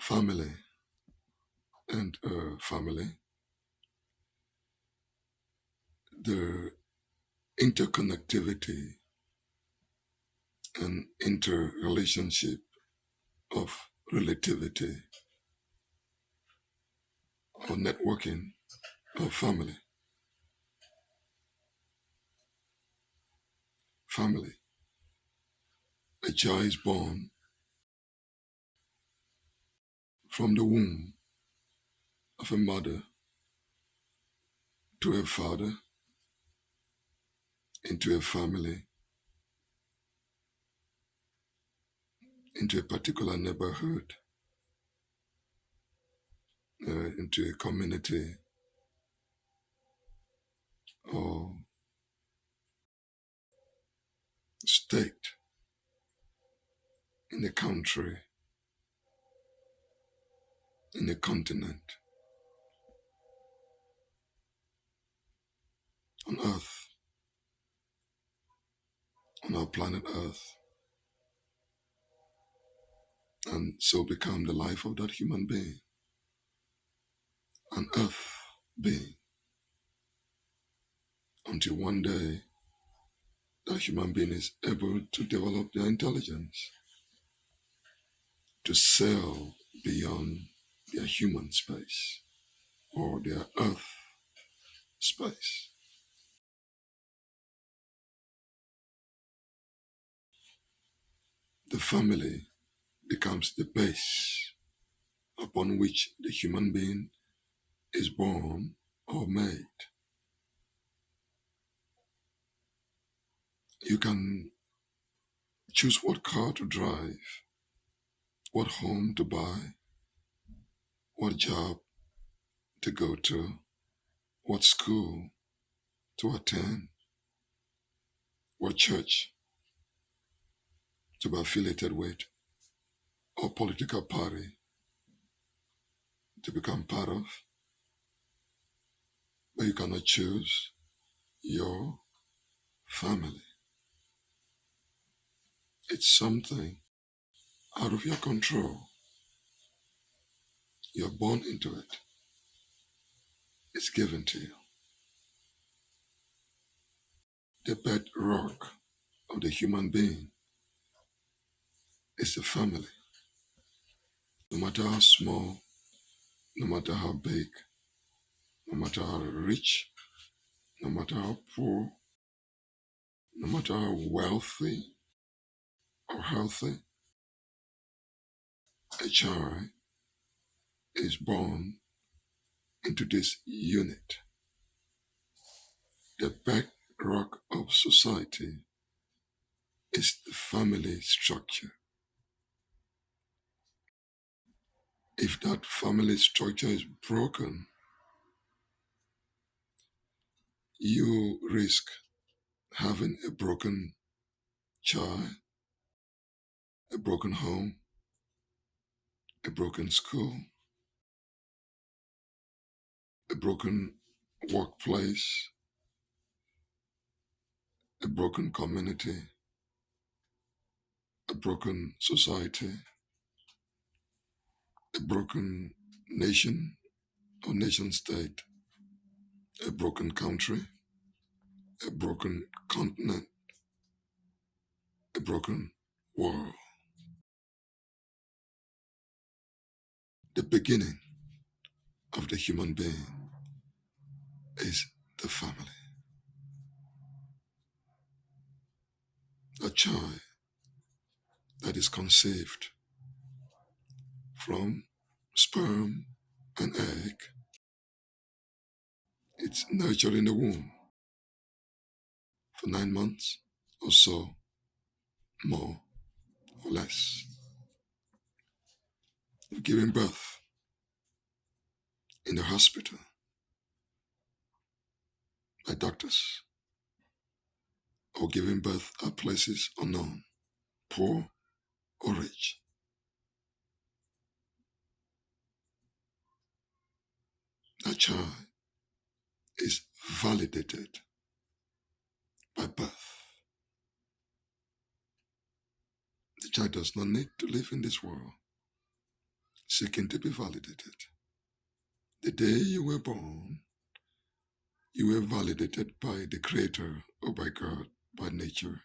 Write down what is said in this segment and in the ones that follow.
family and family, the interconnectivity and interrelationship of relativity or networking of family. Family. A child is born from the womb of a mother to a father into a family, into a particular neighborhood, into a community or state, in a country, in a continent, on Earth, on our planet Earth, and so become the life of that human being, an Earth being, until one day that human being is able to develop their intelligence, to sail beyond their human space or their Earth space. The family becomes the base upon which the human being is born or made. You can choose what car to drive, what home to buy, what job to go to, what school to attend, what church to be affiliated with, or political party to become part of, but you cannot choose your family. It's something out of your control. You're born into it. It's given to you. The bedrock of the human being is the family. No matter how small, no matter how big, no matter how rich, no matter how poor, no matter how wealthy or healthy, a child is born into this unit. The bedrock of society is the family structure. If that family structure is broken, you risk having a broken child, a broken home, a broken school, a broken workplace, a broken community, a broken society, a broken nation or nation state, a broken country, a broken continent, a broken world. The beginning of the human being is the family. A child that is conceived from sperm and egg, it's nurtured in the womb for 9 months or so, more or less. Giving birth in the hospital by doctors, or giving birth at places unknown, poor or rich. That child is validated by birth. The child does not need to live in this world seeking to be validated. The day you were born, you were validated by the Creator or by God, by nature,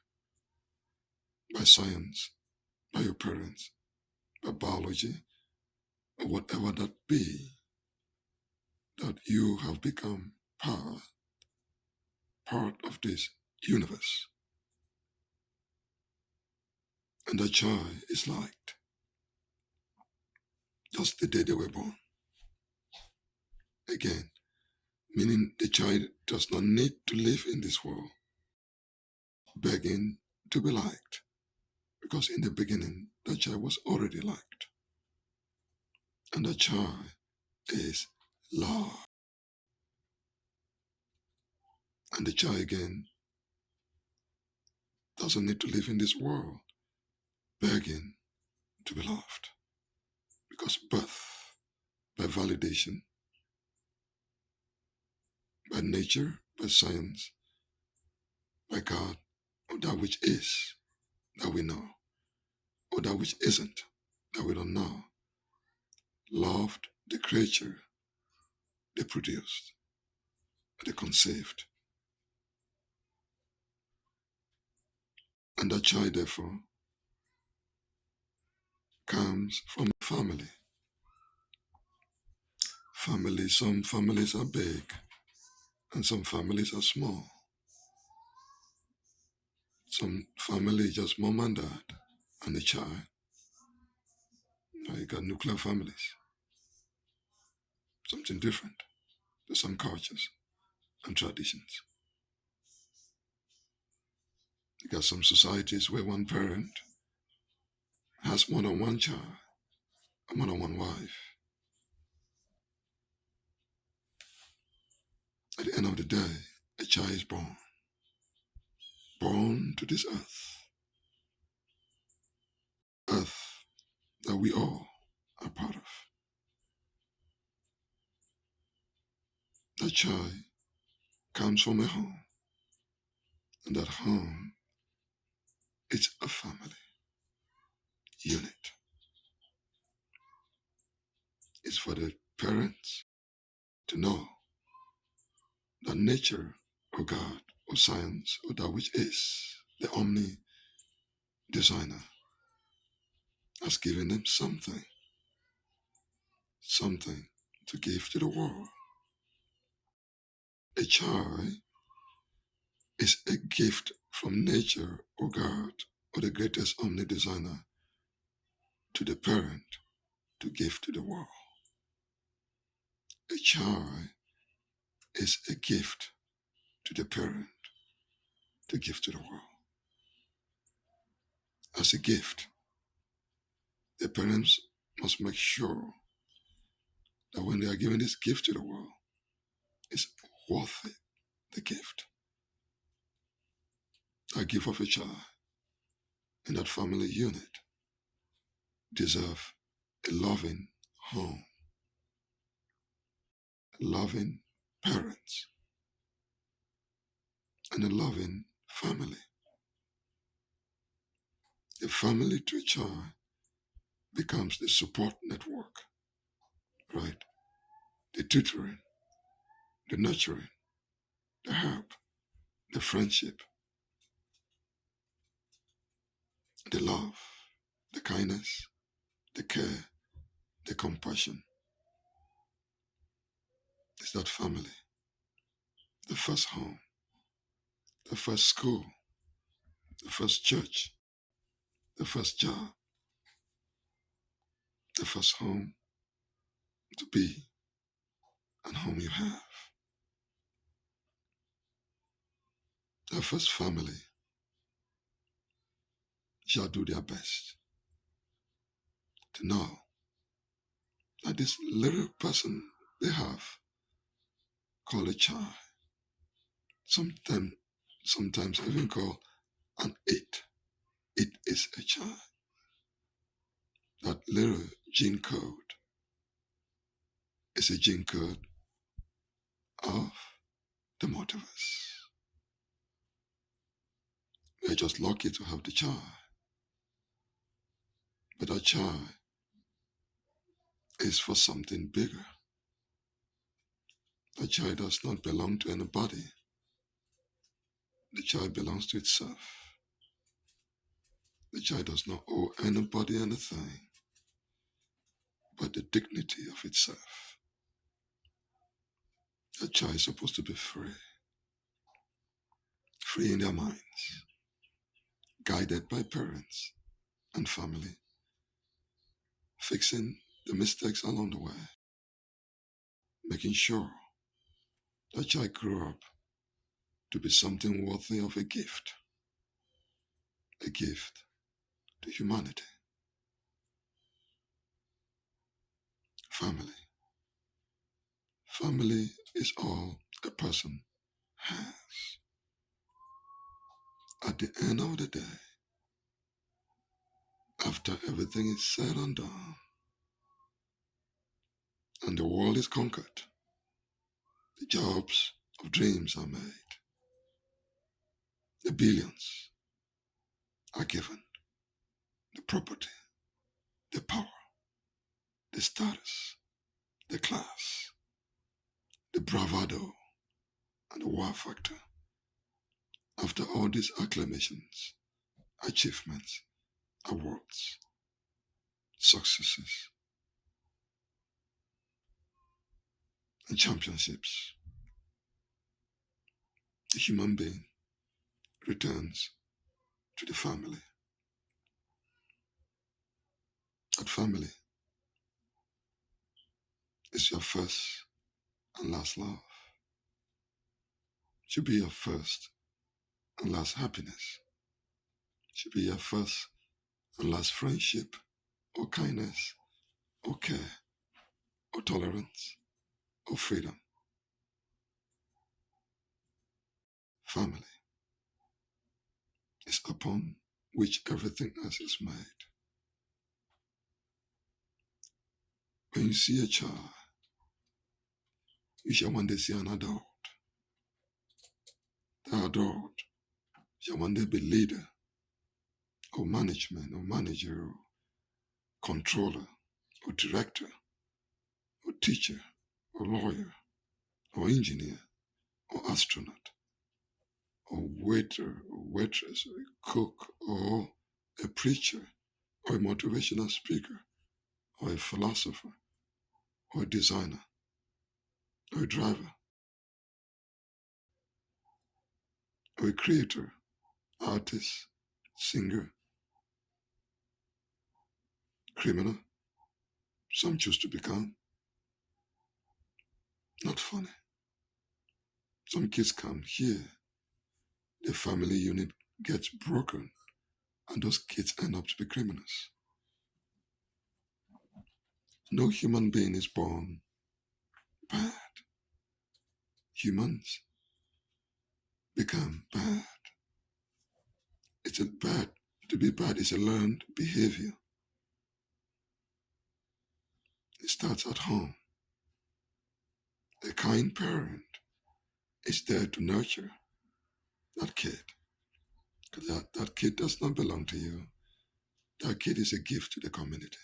by science, by your parents, by biology, or whatever that be, that you have become part of this universe. And that child is liked just the day they were born. Again, meaning the child does not need to live in this world begging to be liked, because in the beginning, the child was already liked. And the child is love. And the child again doesn't need to live in this world begging to be loved, because birth, by validation, by nature, by science, by God, or that which is, that we know, or that which isn't, that we don't know, loved the creature they produced, they conceived. And that child, therefore, comes from a family. Some families are big, and some families are small. Some families just mom and dad and the child. Now you got nuclear families, something different to some cultures and traditions. You got some societies where one parent has more than one child, or more than one wife. At the end of the day, a child is born to this earth that we all are part of. That child comes from a home, and that home is a family unit. It's for the parents to know that nature or God or science or that which is the omni designer has given them something to give to the world. A child is a gift from nature or God or the greatest omni designer to the parent to give to the world. A child is a gift to the parent to give to the world. As a gift, the parents must make sure that when they are giving this gift to the world, it's worth it, the gift. A gift of a child in that family unit deserve a loving home, loving parents, and a loving family. A family to a child becomes the support network, right? The tutoring, the nurturing, the help, the friendship, the love, the kindness, the care, the compassion. It's that family, the first home, the first school, the first church, the first job, the first home to be, and home you have. The first family shall do their best to know that this little person they have called a child, sometimes, sometimes even called an it is a child. That little gene code is a gene code of the multiverse. We're just lucky to have the child. But that child is for something bigger. The child does not belong to anybody. The child belongs to itself. The child does not owe anybody anything but the dignity of itself. The child is supposed to be free, free in their minds, guided by parents and family, fixing the mistakes along the way, making sure the child grew up to be something worthy of a gift to humanity. Family. Family is all a person has. At the end of the day, after everything is said and done, and the world is conquered, the jobs of dreams are made, the billions are given, the property, the power, the status, the class, the bravado, and the wow factor. After all these acclamations, achievements, awards, successes, and championships, the human being returns to the family. That family is your first and last love. Should be your first and last happiness. Should be your first and last friendship, or kindness, or care, or tolerance, or freedom. Family is upon which everything else is made. When you see a child, you shall one day see an adult. The adult shall one day be leader, or management, or manager, or controller, or director, or teacher, or lawyer, or engineer, or astronaut, or waiter, or waitress, or a cook, or a preacher, or a motivational speaker, or a philosopher, or a designer, or a driver, or a creator, artist, singer, criminal. Some choose to become. Not funny. Some kids come here, the family unit gets broken, and those kids end up to be criminals. No human being is born bad. Humans become bad. It's a bad. To be bad is a learned behavior. It starts at home. A kind parent is there to nurture that kid. Because that kid does not belong to you. That kid is a gift to the community.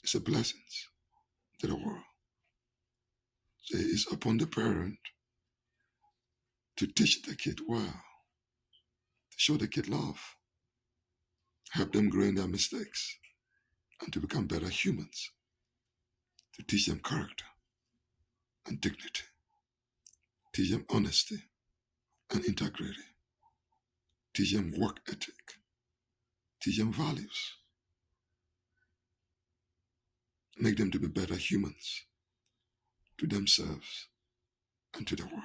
It's a blessing to the world. So it's upon the parent to teach the kid well, to show the kid love, help them grow in their mistakes, and to become better humans, to teach them character and dignity, teach them honesty and integrity, teach them work ethic, teach them values, make them to be better humans to themselves and to the world.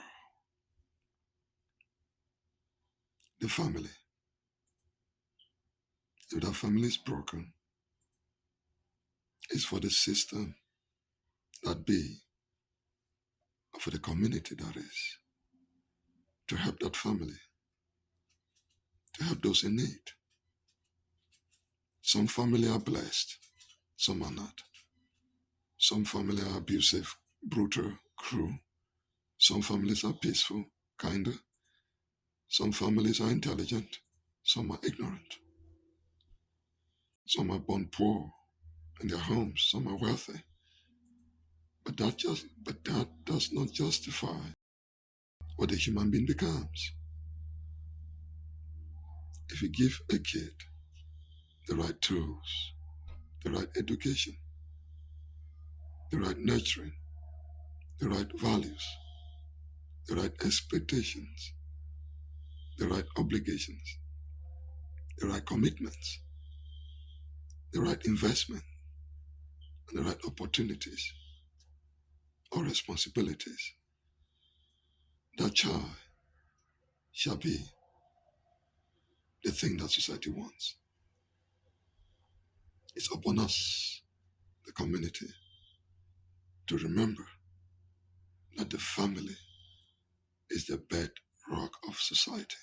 The family. If that family is broken, it's for the system that be, or for the community that is, to help that family, to help those in need. Some family are blessed, some are not. Some families are abusive, brutal, cruel. Some families are peaceful, kinder. Some families are intelligent, some are ignorant. Some are born poor in their homes. Some are wealthy. But that does not justify what a human being becomes. If you give a kid the right tools, the right education, the right nurturing, the right values, the right expectations, the right obligations, the right commitments, the right investment, and the right opportunities or responsibilities, that child shall be the thing that society wants. It's upon us, the community, to remember that the family is the bedrock of society.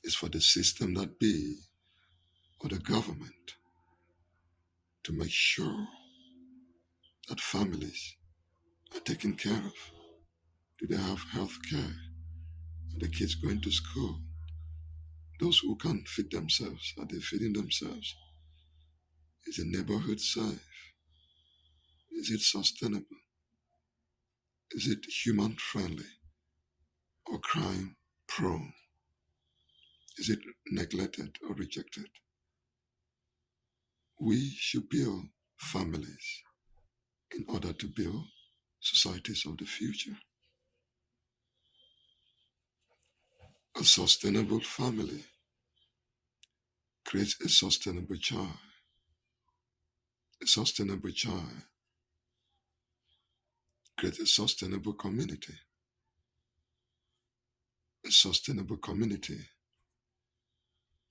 It's for the system that be or the government to make sure that families are taken care of. Do they have health care? Are the kids going to school? Those who can't feed themselves, are they feeding themselves? Is the neighborhood safe? Is it sustainable? Is it human friendly or crime prone? Is it neglected or rejected? We should build families in order to build societies of the future. A sustainable family creates a sustainable child. A sustainable child creates a sustainable community. A sustainable community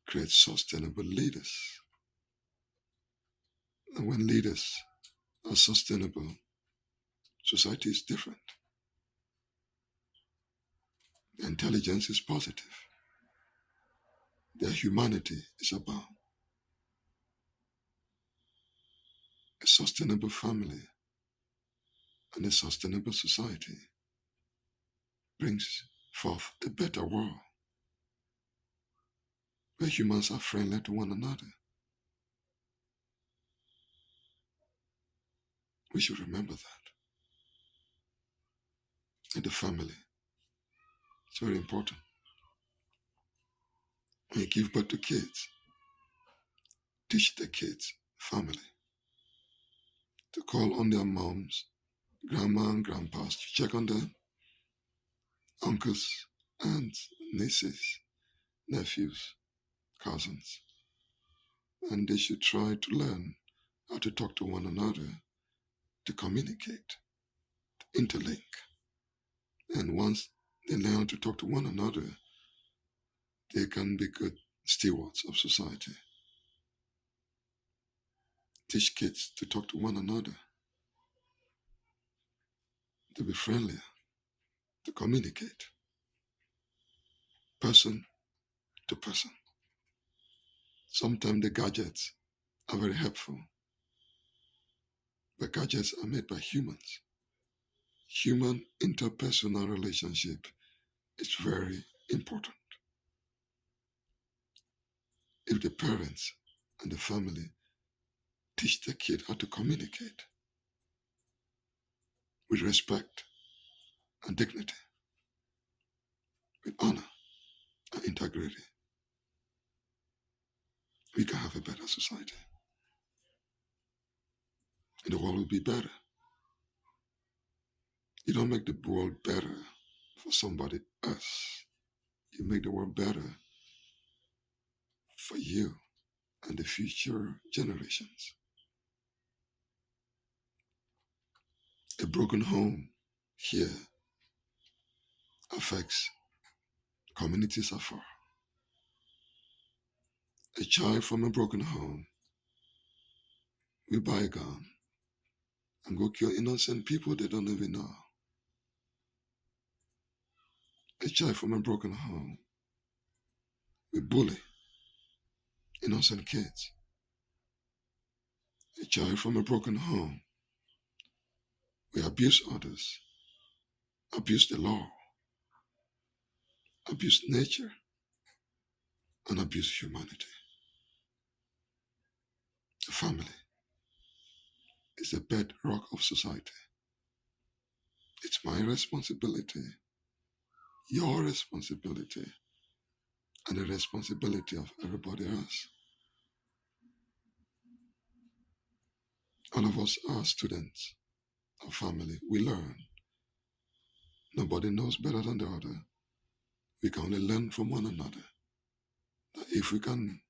creates sustainable leaders. And when leaders are sustainable, society is different. Their intelligence is positive. Their humanity is abound. A sustainable family and a sustainable society brings forth a better world where humans are friendly to one another. We should remember that. And the family, it's very important. When you give birth to kids, teach the kids, family, to call on their moms, grandma and grandpas to check on them, uncles, aunts, nieces, nephews, cousins. And they should try to learn how to talk to one another, to communicate, to interlink. And once they learn how to talk to one another, they can be good stewards of society. Teach kids to talk to one another, to be friendlier, to communicate, person to person. Sometimes the gadgets are very helpful, but gadgets are made by humans. Human interpersonal relationship is very important. If the parents and the family teach the kid how to communicate with respect and dignity, with honor and integrity, we can have a better society. And the world will be better. You don't make the world better for somebody else. You make the world better for you and the future generations. A broken home here affects communities afar. A child from a broken home will buy a gun and go kill innocent people they don't even know. A child from a broken home will bully innocent kids. A child from a broken home will abuse others, abuse the law, abuse nature, and abuse humanity. A family is the bedrock of society. It's my responsibility, your responsibility, and the responsibility of everybody else. All of us are students of family. We learn. Nobody knows better than the other. We can only learn from one another. That if we can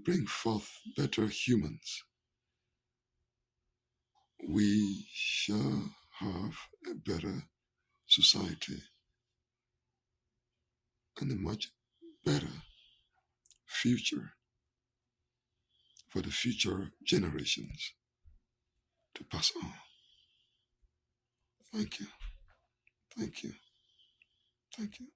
bring forth better humans, we shall have a better society and a much better future for the future generations to pass on. Thank you. Thank you. Thank you.